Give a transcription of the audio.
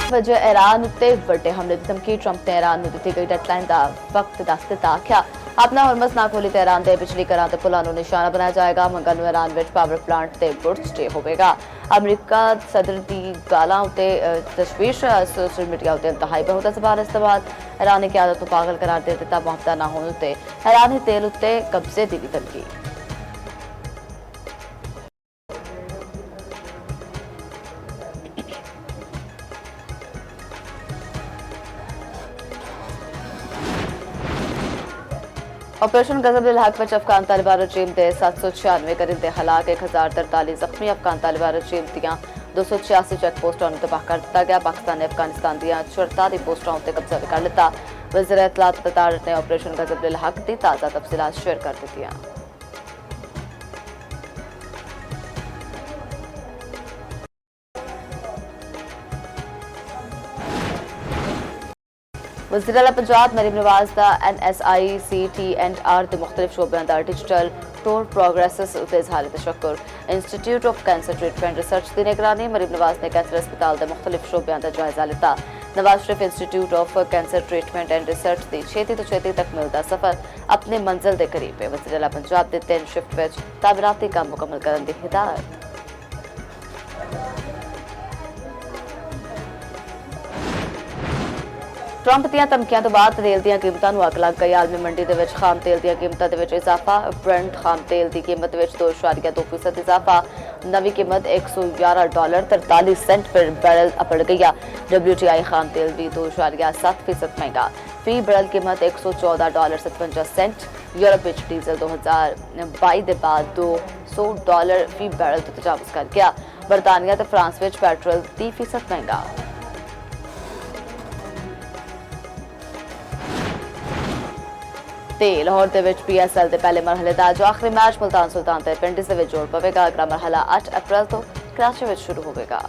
वजह ईरान उत्ते बड़े हमले की धमकी। ट्रंप ने ईरान ਨੂੰ ਦਿੱਤੀ ਗਈ ਡੈਡਲਾਈਨ ਦਾ ਵਕਤ ਦੱਸ ਦਿੱਤਾ। ਆਖਿਆ ਆਪਣਾ ਹਰਮਸ ਨਾ ਖੋਲੀ ਤੇ ईरान ਦੇ ਬਿਜਲੀ ਘਰਾਂ ਤੇ ਪੁਲਾਂ ਨੂੰ ਨਿਸ਼ਾਨਾ ਬਣਾਇਆ ਜਾਏਗਾ। ਮੰਗਲ ਨੂੰ ईरान ਵਿੱਚ ਪਾਵਰ ਪਲਾਂਟ ਤੇ ਗੁੱਡ ਸਟੇ ਹੋਵੇਗਾ। ਅਮਰੀਕਾ ਸਦਰ ਦੀ ਗਾਲਾਂ ਉੱਤੇ ਤਸ਼ਵੀਸ਼ ਸੋਸ਼ਲ ਮੀਡੀਆ ਉੱਤੇ ਇੰਤਹਾਈ ਬਹੁਤ ਜ਼ਬਾਨ ਇਸਤੇਮਾਲ। ईरान ਨੇ ਕਿਆਦਤ ਨੂੰ ਪਾਗਲ ਕਰਾਰ ਦੇ ਦਿੱਤਾ। ਮੁਆਵਜ਼ਾ ਨਾ ਹੋਣ ਉੱਤੇ ईरानी ਤੇਲ ਉੱਤੇ ਕਬਜ਼ੇ ਦੀ ਵੀ ਧਮਕੀ। ऑपरेशन गजब हक में अफगान तालिबान रजीम के 796 करिंदे हलाक 1043 जख्मी। अफगान तालिबान रजीम दियां 286 चेक पोस्टां नूं तबाह कर दिता गया। पाकिस्तान ने अफगानिस्तान दियां 44 पोस्टां उत्ते कब्जा भी कर लिता। वज़ीर इत्तलात ततारत ने ऑपरेशन गजब हक की ताज़ा तफसीलात शेयर कर दित्तियां। वज़ीर आला पंजाब मरीम नवाज का NSICT&R के मुख्तलिफ शोबों का डिजिटल टूर प्रोग्रेसिस उत्ते इजहार तशक्कुर। Institute of Cancer Treatment Research की निगरानी। मरीम नवाज ने कैंसर अस्पताल के मुख्तलिफ शोबों का जायजा लिता। Nawaz Sharif Institute of Cancer Treatment and Research की छेती तो छेती तक मिलता सफर अपने मंजिल के करीब है। वज़ीर आला पंजाब के 3 शिफ्ट में तामीराती काम मुकम्मल करने की हिदायत। ट्रंप ਦੀਆਂ ਧਮਕੀਆਂ ਤੋਂ ਬਾਅਦ ਤੇਲ ਦੀਆਂ ਕੀਮਤਾਂ ਨੂੰ ਅੱਗ ਲੱਗ ਗਈ। ਆਲਮੀ ਮੰਡੀ ਦੇ ਵਿੱਚ ਖਾਮ ਤੇਲ ਦੀਆਂ ਕੀਮਤਾਂ ਦੇ ਵਿੱਚ ਇਜ਼ਾਫਾ। ਬ੍ਰੈਂਟ ਖਾਮ ਤੇਲ ਦੀ ਕੀਮਤ ਵਿੱਚ 2.2% ਇਜ਼ਾਫਾ। ਨਵੀਂ ਕੀਮਤ $111.43 पर बैरल बढ़ गई है। WTI खाम तेल भी 2.7% महंगा। फी बैरल कीमत $114.57। यूरोप में डीजल 2022 के बाद $200 फी बैरल तो तजावुज़ कर गया। बरतानिया ते फ्रांस में पेट्रोल 30% महंगा। ਤੇ ਲਾਹੌਰ ਦੇ ਵਿੱਚ PSL ਦੇ ਪਹਿਲੇ ਮਰਹਲੇ ਦਾ ਜੋ ਆਖਰੀ ਮੈਚ ਮੁਲਤਾਨ ਸੁਲਤਾਨ ਤੇ ਪਿੰਡਿਸ ਦੇ ਵਿੱਚ ਜੋੜ ਪਵੇਗਾ। ਅਗਲਾ ਮਰਹਲਾ 8 ਅਪ੍ਰੈਲ ਤੋਂ ਕਰਾਚੀ ਵਿੱਚ ਸ਼ੁਰੂ ਹੋਵੇਗਾ।